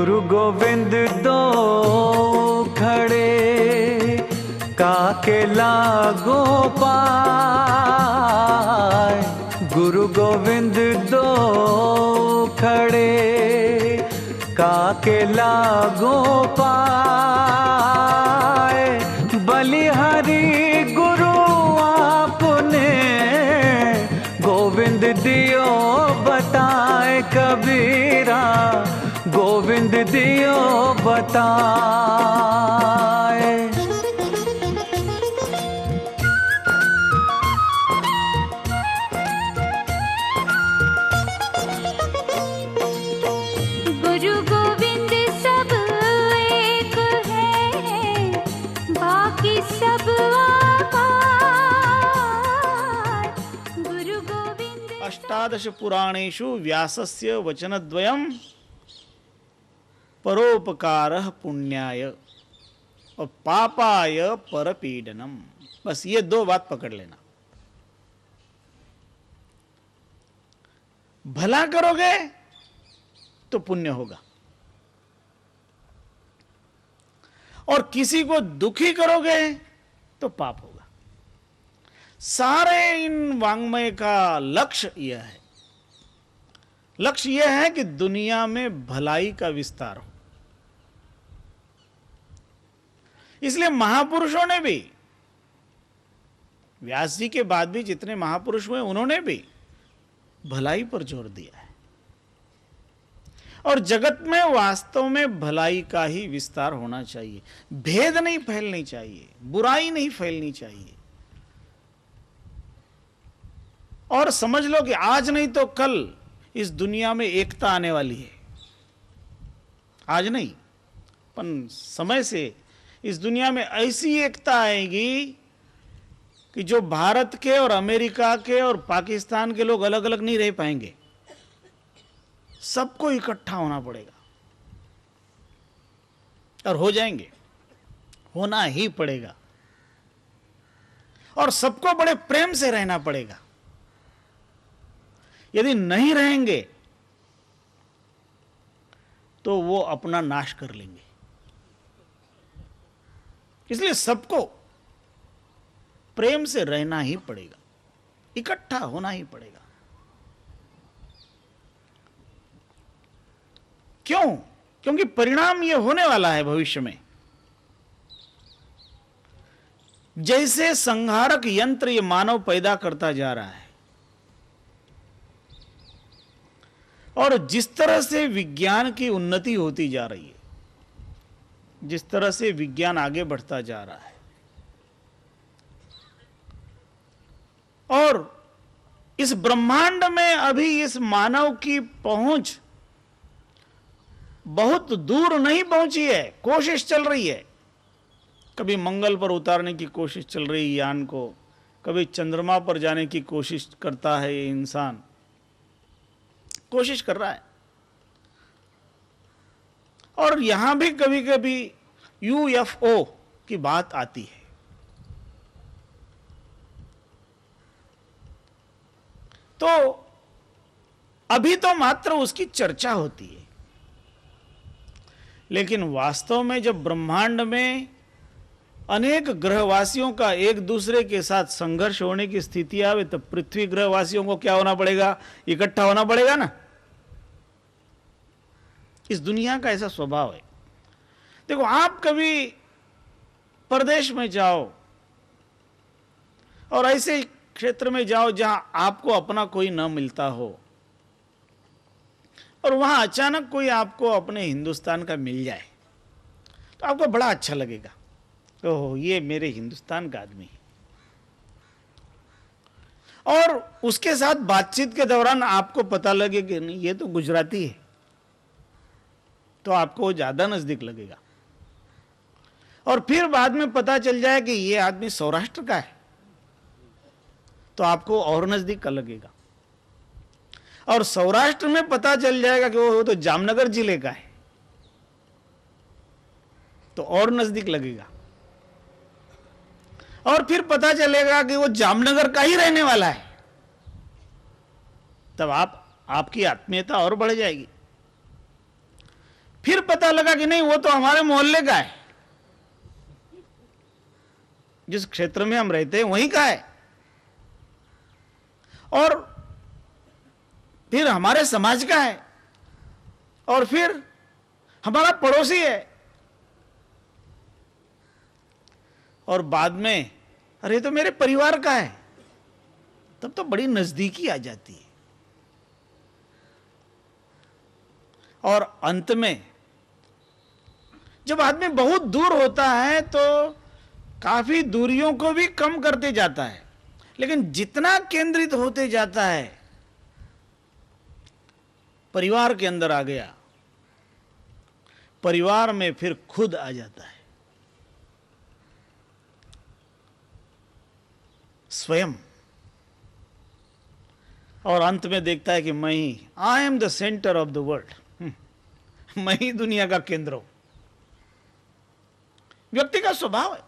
गुरु गोविंद दो खड़े काके लागो पाए। गुरु गोविंद दो खड़े काके लागो पाए। बलिहारी गुरु आपने गोविंद दियो बताए। कबीरा गोविंद दियो बताए। गुरु गोविंद सब एक है, बाकी सब आकार। गुरु गोविंद अष्टादश पुराणेषु व्यासस्य वचनद्वयम् परोपकारः पुण्याय और पापाय परपीडनम। बस ये दो बात पकड़ लेना। भला करोगे तो पुण्य होगा, और किसी को दुखी करोगे तो पाप होगा। सारे इन वांग्मय का लक्ष्य यह है। लक्ष्य यह है कि दुनिया में भलाई का विस्तार हो। इसलिए महापुरुषों ने भी, व्यास जी के बाद भी जितने महापुरुष हुए उन्होंने भी भलाई पर जोर दिया है। और जगत में वास्तव में भलाई का ही विस्तार होना चाहिए। भेद नहीं फैलनी चाहिए, बुराई नहीं फैलनी चाहिए। और समझ लो कि आज नहीं तो कल इस दुनिया में एकता आने वाली है। आज नहीं, पर समय से इस दुनिया में ऐसी एकता आएगी कि जो भारत के और अमेरिका के और पाकिस्तान के लोग अलग अलग नहीं रह पाएंगे। सबको इकट्ठा होना पड़ेगा, और हो जाएंगे, होना ही पड़ेगा। और सबको बड़े प्रेम से रहना पड़ेगा। यदि नहीं रहेंगे तो वो अपना नाश कर लेंगे। इसलिए सबको प्रेम से रहना ही पड़ेगा, इकट्ठा होना ही पड़ेगा। क्यों? क्योंकि परिणाम यह होने वाला है भविष्य में। जैसे संहारक यंत्र ये मानव पैदा करता जा रहा है, और जिस तरह से विज्ञान की उन्नति होती जा रही है, जिस तरह से विज्ञान आगे बढ़ता जा रहा है, और इस ब्रह्मांड में अभी इस मानव की पहुंच बहुत दूर नहीं पहुंची है, कोशिश चल रही है। कभी मंगल पर उतारने की कोशिश चल रही है यान को, कभी चंद्रमा पर जाने की कोशिश करता है ये इंसान, कोशिश कर रहा है। और यहां भी कभी कभी यूएफओ की बात आती है। तो अभी तो मात्र उसकी चर्चा होती है, लेकिन वास्तव में जब ब्रह्मांड में अनेक ग्रहवासियों का एक दूसरे के साथ संघर्ष होने की स्थिति आवे, तब पृथ्वी ग्रहवासियों को क्या होना पड़ेगा? इकट्ठा होना पड़ेगा ना। इस दुनिया का ऐसा स्वभाव है। देखो, आप कभी प्रदेश में जाओ और ऐसे क्षेत्र में जाओ जहां आपको अपना कोई न मिलता हो, और वहां अचानक कोई आपको अपने हिंदुस्तान का मिल जाए, तो आपको बड़ा अच्छा लगेगा। ओह, ये मेरे हिंदुस्तान का आदमी है। और उसके साथ बातचीत के दौरान आपको पता लगे कि नहीं, ये तो गुजराती है, तो आपको ज्यादा नजदीक लगेगा। और फिर बाद में पता चल जाए कि ये आदमी सौराष्ट्र का है, तो आपको और नजदीक का लगेगा। और सौराष्ट्र में पता चल जाएगा कि वो तो जामनगर जिले का है, तो और नजदीक लगेगा। और फिर पता चलेगा कि वो जामनगर का ही रहने वाला है, तब आपकी आत्मीयता और बढ़ जाएगी। फिर पता लगा कि नहीं, वो तो हमारे मोहल्ले का है, जिस क्षेत्र में हम रहते हैं वहीं का है, और फिर हमारे समाज का है, और फिर हमारा पड़ोसी है, और बाद में अरे तो मेरे परिवार का है। तब तो बड़ी नजदीकी आ जाती है, और अंत में जब आदमी बहुत दूर होता है तो काफी दूरियों को भी कम करते जाता है, लेकिन जितना केंद्रित होते जाता है, परिवार के अंदर आ गया, परिवार में फिर खुद आ जाता है, स्वयं, और अंत में देखता है कि मैं ही, I am the centre of the world, मैं ही दुनिया का केंद्र हूं। व्यक्ति का स्वभाव है।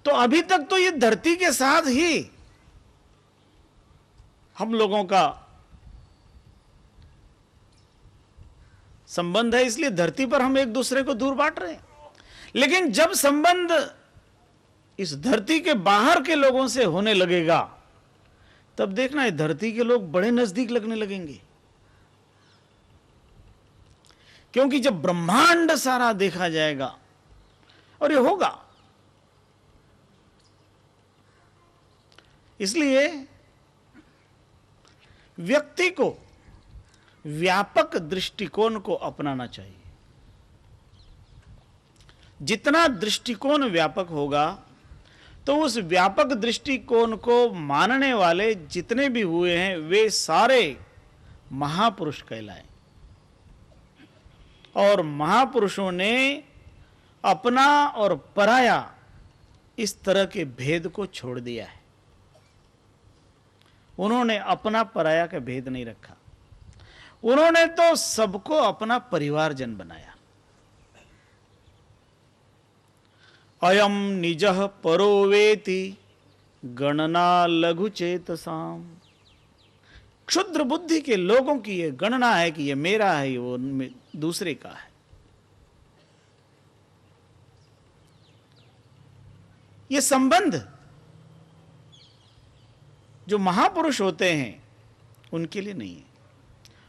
तो अभी तक तो ये धरती के साथ ही हम लोगों का संबंध है, इसलिए धरती पर हम एक दूसरे को दूर बांट रहे हैं। लेकिन जब संबंध इस धरती के बाहर के लोगों से होने लगेगा, तब देखना है धरती के लोग बड़े नजदीक लगने लगेंगे, क्योंकि जब ब्रह्मांड सारा देखा जाएगा, और ये होगा, इसलिए व्यक्ति को व्यापक दृष्टिकोण को अपनाना चाहिए। जितना दृष्टिकोण व्यापक होगा, तो उस व्यापक दृष्टिकोण को मानने वाले जितने भी हुए हैं, वे सारे महापुरुष कहलाए। और महापुरुषों ने अपना और पराया इस तरह के भेद को छोड़ दिया है। उन्होंने अपना पराया का भेद नहीं रखा, उन्होंने तो सबको अपना परिवारजन बनाया। अयम निजः परो वेति गणना लघु चेतसाम। क्षुद्र बुद्धि के लोगों की यह गणना है कि यह मेरा है, वो दूसरे का है। ये संबंध जो महापुरुष होते हैं उनके लिए नहीं है।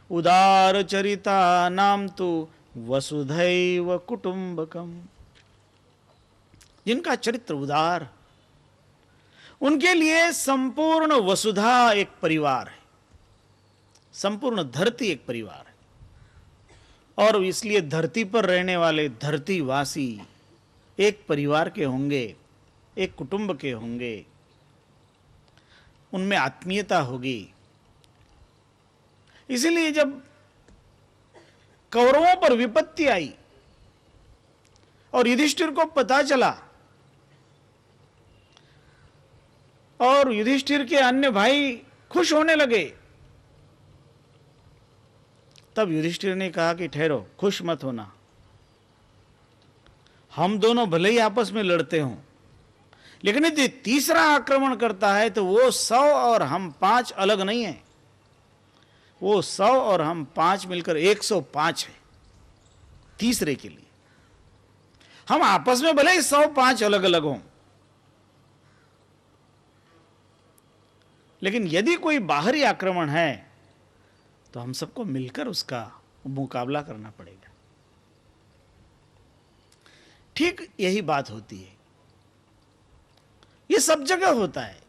उदार चरिता नाम तो वसुधैव कुटुंबकम। जिनका चरित्र उदार, उनके लिए संपूर्ण वसुधा एक परिवार है, संपूर्ण धरती एक परिवार है। और इसलिए धरती पर रहने वाले धरतीवासी एक परिवार के होंगे, एक कुटुंब के होंगे, उनमें आत्मीयता होगी। इसीलिए जब कौरवों पर विपत्ति आई और युधिष्ठिर को पता चला, और युधिष्ठिर के अन्य भाई खुश होने लगे, तब युधिष्ठिर ने कहा कि ठहरो, खुश मत होना, हम दोनों भले ही आपस में लड़ते हों, लेकिन यदि तीसरा आक्रमण करता है तो वो 100 और हम 5 अलग नहीं हैं, वो 100 और हम 5 मिलकर 105 है तीसरे के लिए। हम आपस में भले ही 105 अलग अलग हों, लेकिन यदि कोई बाहरी आक्रमण है तो हम सबको मिलकर उसका मुकाबला करना पड़ेगा। ठीक यही बात होती है, ये सब जगह होता है,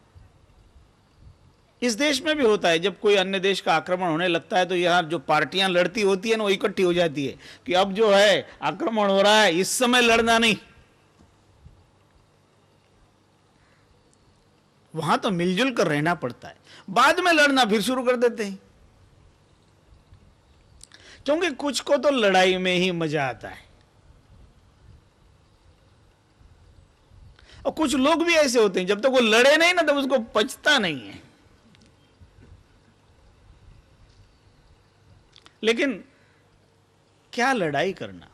इस देश में भी होता है। जब कोई अन्य देश का आक्रमण होने लगता है तो यहां जो पार्टियां लड़ती होती है ना, वो इकट्ठी हो जाती है कि अब जो है आक्रमण हो रहा है, इस समय लड़ना नहीं। वहां तो मिलजुल कर रहना पड़ता है, बाद में लड़ना फिर शुरू कर देते हैं, क्योंकि कुछ को तो लड़ाई में ही मजा आता है। और कुछ लोग भी ऐसे होते हैं, जब तक वो लड़े नहीं ना तब उसको पचता नहीं है। लेकिन क्या लड़ाई करना,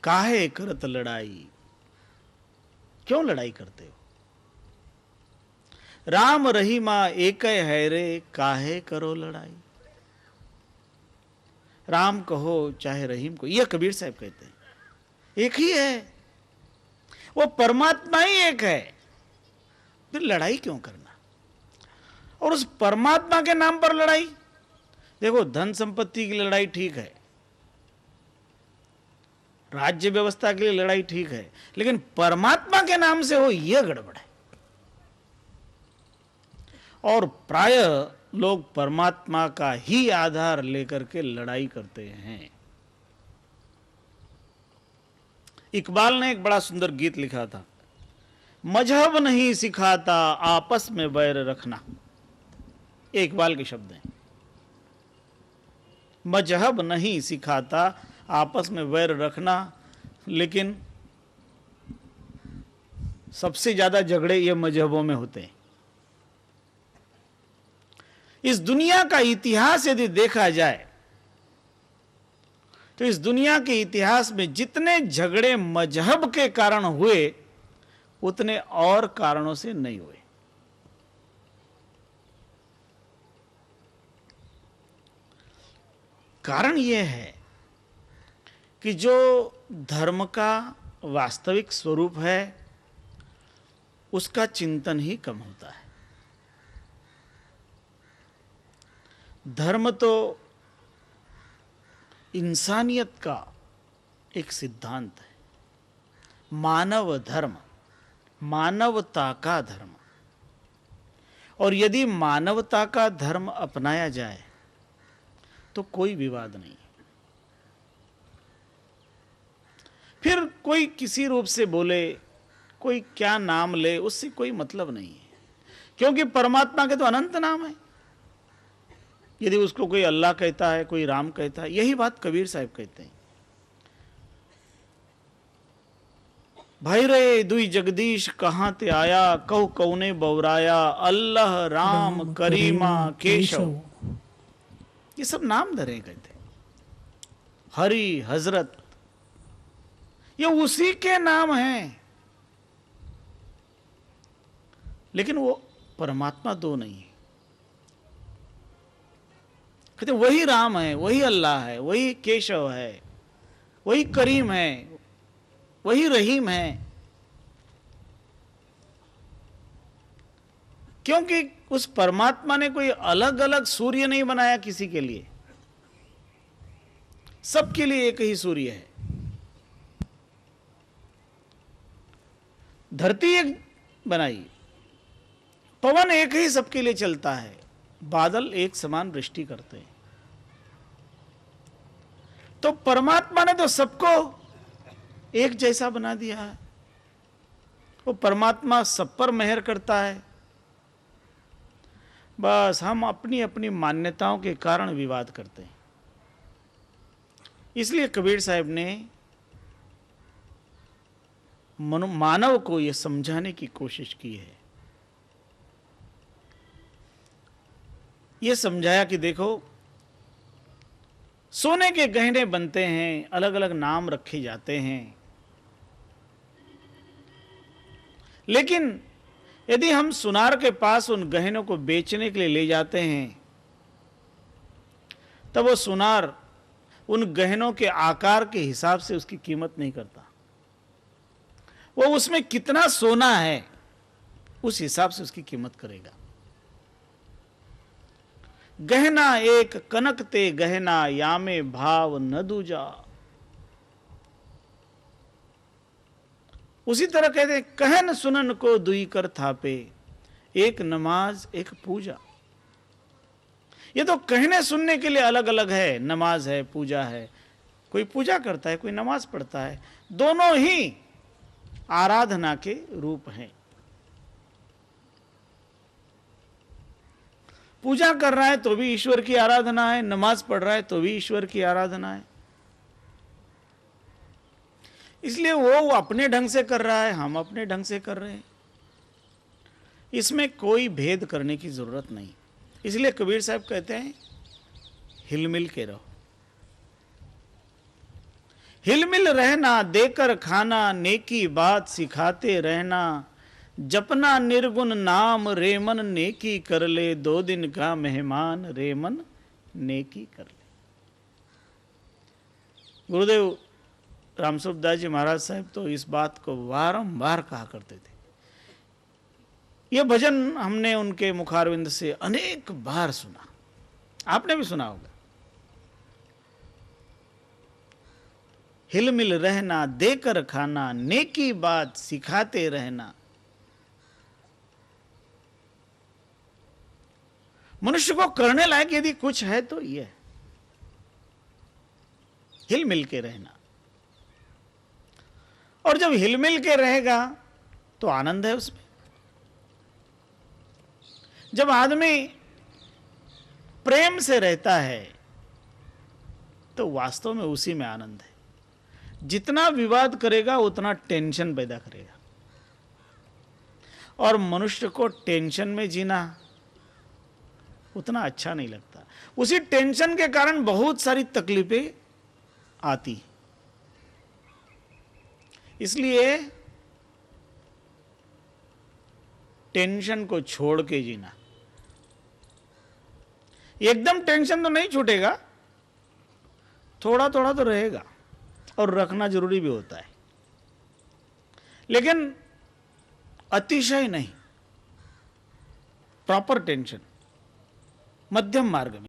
काहे करत लड़ाई, क्यों लड़ाई करते हो? राम रहीमा एक है रे, काहे करो लड़ाई। राम कहो चाहे रहीम को, यह कबीर साहब कहते हैं, एक ही है, वो परमात्मा ही एक है, फिर लड़ाई क्यों करना? और उस परमात्मा के नाम पर लड़ाई? देखो, धन संपत्ति की लड़ाई ठीक है, राज्य व्यवस्था के लिए लड़ाई ठीक है, लेकिन परमात्मा के नाम से हो, यह गड़बड़ है। और प्राय लोग परमात्मा का ही आधार लेकर के लड़ाई करते हैं। इकबाल ने एक बड़ा सुंदर गीत लिखा था, मजहब नहीं सिखाता आपस में बैर रखना। ये इकबाल के शब्द हैं। मजहब नहीं सिखाता आपस में वैर रखना, लेकिन सबसे ज्यादा झगड़े ये मजहबों में होते हैं। इस दुनिया का इतिहास यदि देखा जाए तो इस दुनिया के इतिहास में जितने झगड़े मजहब के कारण हुए, उतने और कारणों से नहीं हुए। कारण यह है कि जो धर्म का वास्तविक स्वरूप है, उसका चिंतन ही कम होता है। धर्म तो इंसानियत का एक सिद्धांत है, मानव धर्म, मानवता का धर्म। और यदि मानवता का धर्म अपनाया जाए तो कोई विवाद नहीं। फिर कोई किसी रूप से बोले, कोई क्या नाम ले, उससे कोई मतलब नहीं है, क्योंकि परमात्मा के तो अनंत नाम है। यदि उसको कोई अल्लाह कहता है, कोई राम कहता है, यही बात कबीर साहब कहते हैं। भाई रे दुई जगदीश कहाँ ते आया, कहु कौने बौराया, अल्लाह राम करीमा केशव। ये सब नाम धरे कहते हैं। हरि, हजरत, ये उसी के नाम हैं, लेकिन वो परमात्मा दो नहीं है। कहते वही राम है, वही अल्लाह है, वही केशव है, वही करीम है, वही रहीम है। क्योंकि उस परमात्मा ने कोई अलग अलग सूर्य नहीं बनाया किसी के लिए, सबके लिए एक ही सूर्य है। धरती एक बनाई, पवन एक ही सबके लिए चलता है, बादल एक समान वृष्टि करते हैं। तो परमात्मा ने तो सबको एक जैसा बना दिया है। वो परमात्मा सब पर मेहर करता है, बस हम अपनी अपनी मान्यताओं के कारण विवाद करते हैं। इसलिए कबीर साहब ने मानव को यह समझाने की कोशिश की है। यह समझाया कि देखो, सोने के गहने बनते हैं, अलग अलग नाम रखे जाते हैं, लेकिन यदि हम सुनार के पास उन गहनों को बेचने के लिए ले जाते हैं, तब वो सुनार उन गहनों के आकार के हिसाब से उसकी कीमत नहीं करता। वो उसमें कितना सोना है उस हिसाब से उसकी कीमत करेगा। गहना एक कनक ते गहना, यामे भाव न दूजा। उसी तरह कहते हैं, कहन सुनन को दुई कर थापे, एक नमाज एक पूजा। ये तो कहने सुनने के लिए अलग अलग है, नमाज है, पूजा है। कोई पूजा करता है, कोई नमाज पढ़ता है, दोनों ही आराधना के रूप हैं। पूजा कर रहा है तो भी ईश्वर की आराधना है, नमाज पढ़ रहा है तो भी ईश्वर की आराधना है। इसलिए वो अपने ढंग से कर रहा है, हम अपने ढंग से कर रहे हैं। इसमें कोई भेद करने की जरूरत नहीं। इसलिए कबीर साहब कहते हैं, हिलमिल के रहो। हिलमिल रहना, देकर खाना, नेकी बात सिखाते रहना, जपना निर्गुण नाम, रेमन नेकी कर ले, 2 दिन का मेहमान, रेमन नेकी कर ले। गुरुदेव रामस्वरूप दास जी महाराज साहब तो इस बात को बारंबार कहा करते थे। यह भजन हमने उनके मुखारविंद से अनेक बार सुना, आपने भी सुना होगा। हिल मिल रहना, देकर खाना, नेकी बात सिखाते रहना। मनुष्य को करने लायक यदि कुछ है तो यह हिल मिल के रहना। और जब हिल मिल के रहेगा तो आनंद है उसमें। जब आदमी प्रेम से रहता है तो वास्तव में उसी में आनंद है। जितना विवाद करेगा उतना टेंशन पैदा करेगा, और मनुष्य को टेंशन में जीना उतना अच्छा नहीं लगता। उसी टेंशन के कारण बहुत सारी तकलीफें आती। इसलिए टेंशन को छोड़ के जीना। एकदम टेंशन तो नहीं छूटेगा, थोड़ा थोड़ा तो रहेगा, और रखना जरूरी भी होता है, लेकिन अतिशय नहीं। प्रॉपर टेंशन, मध्यम मार्ग में।